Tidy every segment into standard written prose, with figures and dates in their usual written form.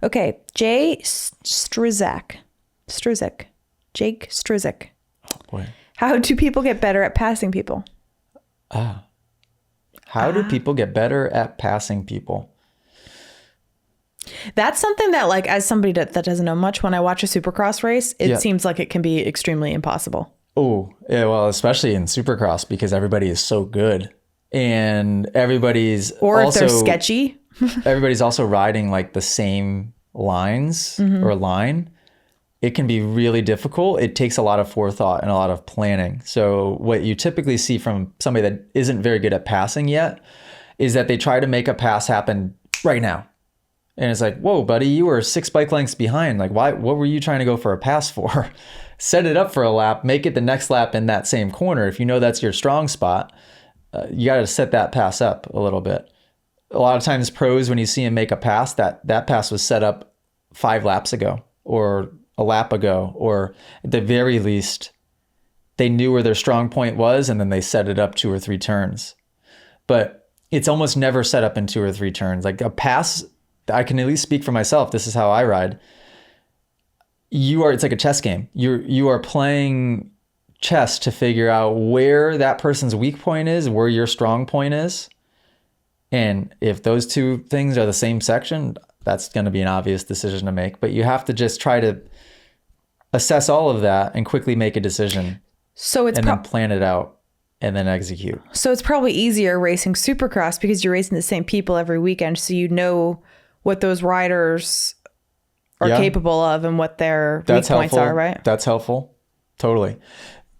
Okay. Jake Struzik. Jake Struzik. Oh boy. How do people get better at passing people? How do people get better at passing people? That's something that, like, as somebody that doesn't know much, when I watch a Supercross race, it seems like it can be extremely impossible. Oh, yeah, well, especially in Supercross because everybody is so good and everybody's or also, if they're sketchy. Everybody's also riding like the same lines or line. It can be really difficult. It takes a lot of forethought and a lot of planning. So what you typically see from somebody that isn't very good at passing yet is that they try to make a pass happen right now. And it's like, whoa, buddy, you were 6 bike lengths behind. Like, why? What were you trying to go for a pass for? Set it up for a lap, make it the next lap in that same corner. If you know that's your strong spot, you got to set that pass up a little bit. A lot of times pros, when you see them make a pass, that pass was set up 5 laps ago or a lap ago, or at the very least, they knew where their strong point was and then they set it up 2 or 3 turns. But it's almost never set up in 2 or 3 turns. Like a pass, I can at least speak for myself. This is how I ride. It's like a chess game. You are playing chess to figure out where that person's weak point is, where your strong point is. And if those 2 things are the same section, that's going to be an obvious decision to make. But you have to just try to assess all of that and quickly make a decision. So it's then plan it out and then execute. So it's probably easier racing Supercross because you're racing the same people every weekend. So you know what those riders are capable of and what their weak points are, right? That's helpful. Totally.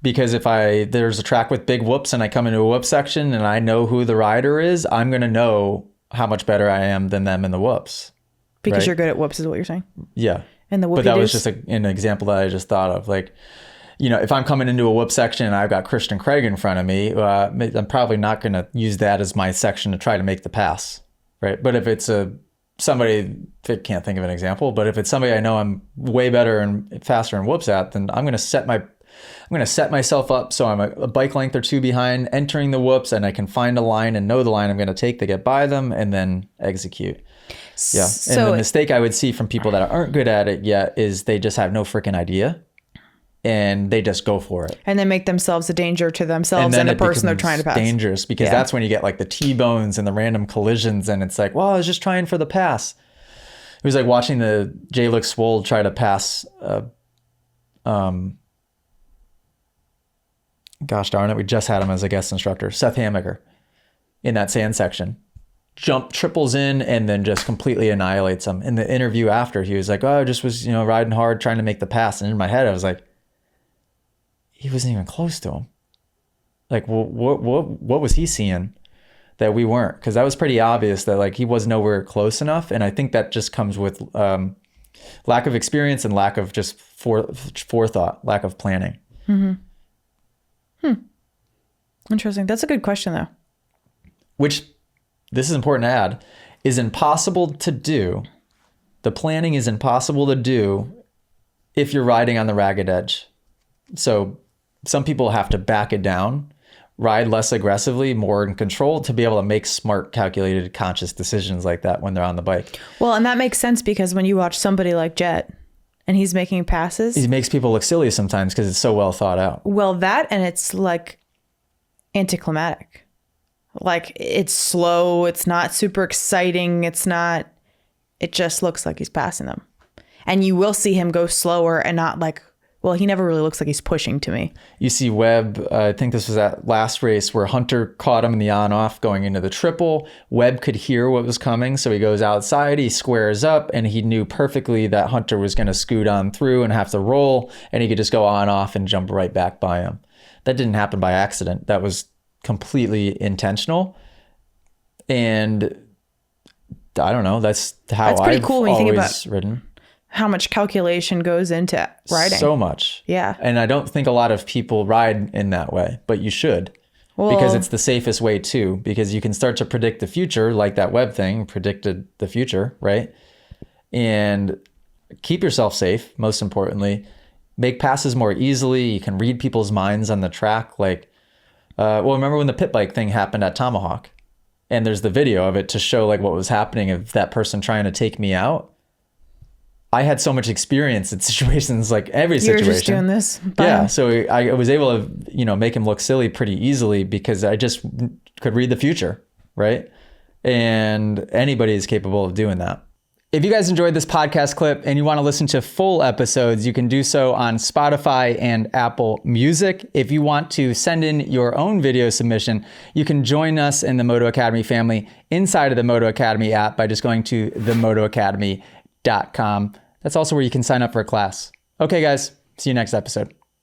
Because if there's a track with big whoops and I come into a whoop section and I know who the rider is, I'm going to know how much better I am than them in the whoops. Because right? You're good at whoops is what you're saying? Yeah. And the But that was just an example that I just thought of. Like, you know, if I'm coming into a whoop section and I've got Christian Craig in front of me, I'm probably not going to use that as my section to try to make the pass, right? But if it's somebody, I can't think of an example, but if it's somebody I know I'm way better and faster in whoops at, then I'm going to set myself up so I'm a bike length or 2 behind entering the whoops, and I can find a line and know the line I'm going to take to get by them and then execute. Yeah. So, and the mistake I would see from people that aren't good at it yet is they just have no freaking idea and they just go for it. And they make themselves a danger to themselves and the person they're trying to pass. Dangerous because that's when you get like the T-bones and the random collisions, and it's like, well, I was just trying for the pass. It was like watching the J-Luke Swold try to pass gosh darn it, we just had him as a guest instructor, Seth Hamaker, in that sand section. Triples in and then just completely annihilates him. In the interview after, he was like, oh, I just was, riding hard trying to make the pass. And in my head, I was like, he wasn't even close to him. Like, what was he seeing that we weren't? Because that was pretty obvious that like he was nowhere close enough. And I think that just comes with lack of experience and lack of just forethought, lack of planning. Interesting. That's a good question, though. Which, this is important to add, is impossible to do. The planning is impossible to do if you're riding on the ragged edge. So some people have to back it down, ride less aggressively, more in control to be able to make smart, calculated, conscious decisions like that when they're on the bike. Well, and that makes sense because when you watch somebody like Jet and he's making passes, he makes people look silly sometimes because it's so well thought out. Well, that, and it's like anticlimactic. Like, it's slow. It's not super exciting. It just looks like he's passing them. And you will see him go slower and not like, well, he never really looks like he's pushing to me. You see Webb, I think this was that last race where Hunter caught him in the on-off going into the triple. Webb could hear what was coming, so he goes outside, he squares up, and he knew perfectly that Hunter was going to scoot on through and have to roll, and he could just go on-off and jump right back by him. That didn't happen by accident. That was completely intentional. And I don't know, that's how I've cool when you think about ridden. How much calculation goes into riding. So much. Yeah. And I don't think a lot of people ride in that way, but you should. Because it's the safest way too, because you can start to predict the future, like that Webb thing predicted the future, right? And keep yourself safe, most importantly. Make passes more easily. You can read people's minds on the track. Like, remember when the pit bike thing happened at Tomahawk? And there's the video of it to show like what was happening of that person trying to take me out. I had so much experience in situations, like every You were situation. just doing this. by Yeah. him. So I was able to, make him look silly pretty easily because I just could read the future, right? And anybody is capable of doing that. If you guys enjoyed this podcast clip and you want to listen to full episodes, you can do so on Spotify and Apple Music. If you want to send in your own video submission, you can join us in the Moto Academy family inside of the Moto Academy app by just going to themotoacademy.com. That's also where you can sign up for a class. Okay, guys, see you next episode.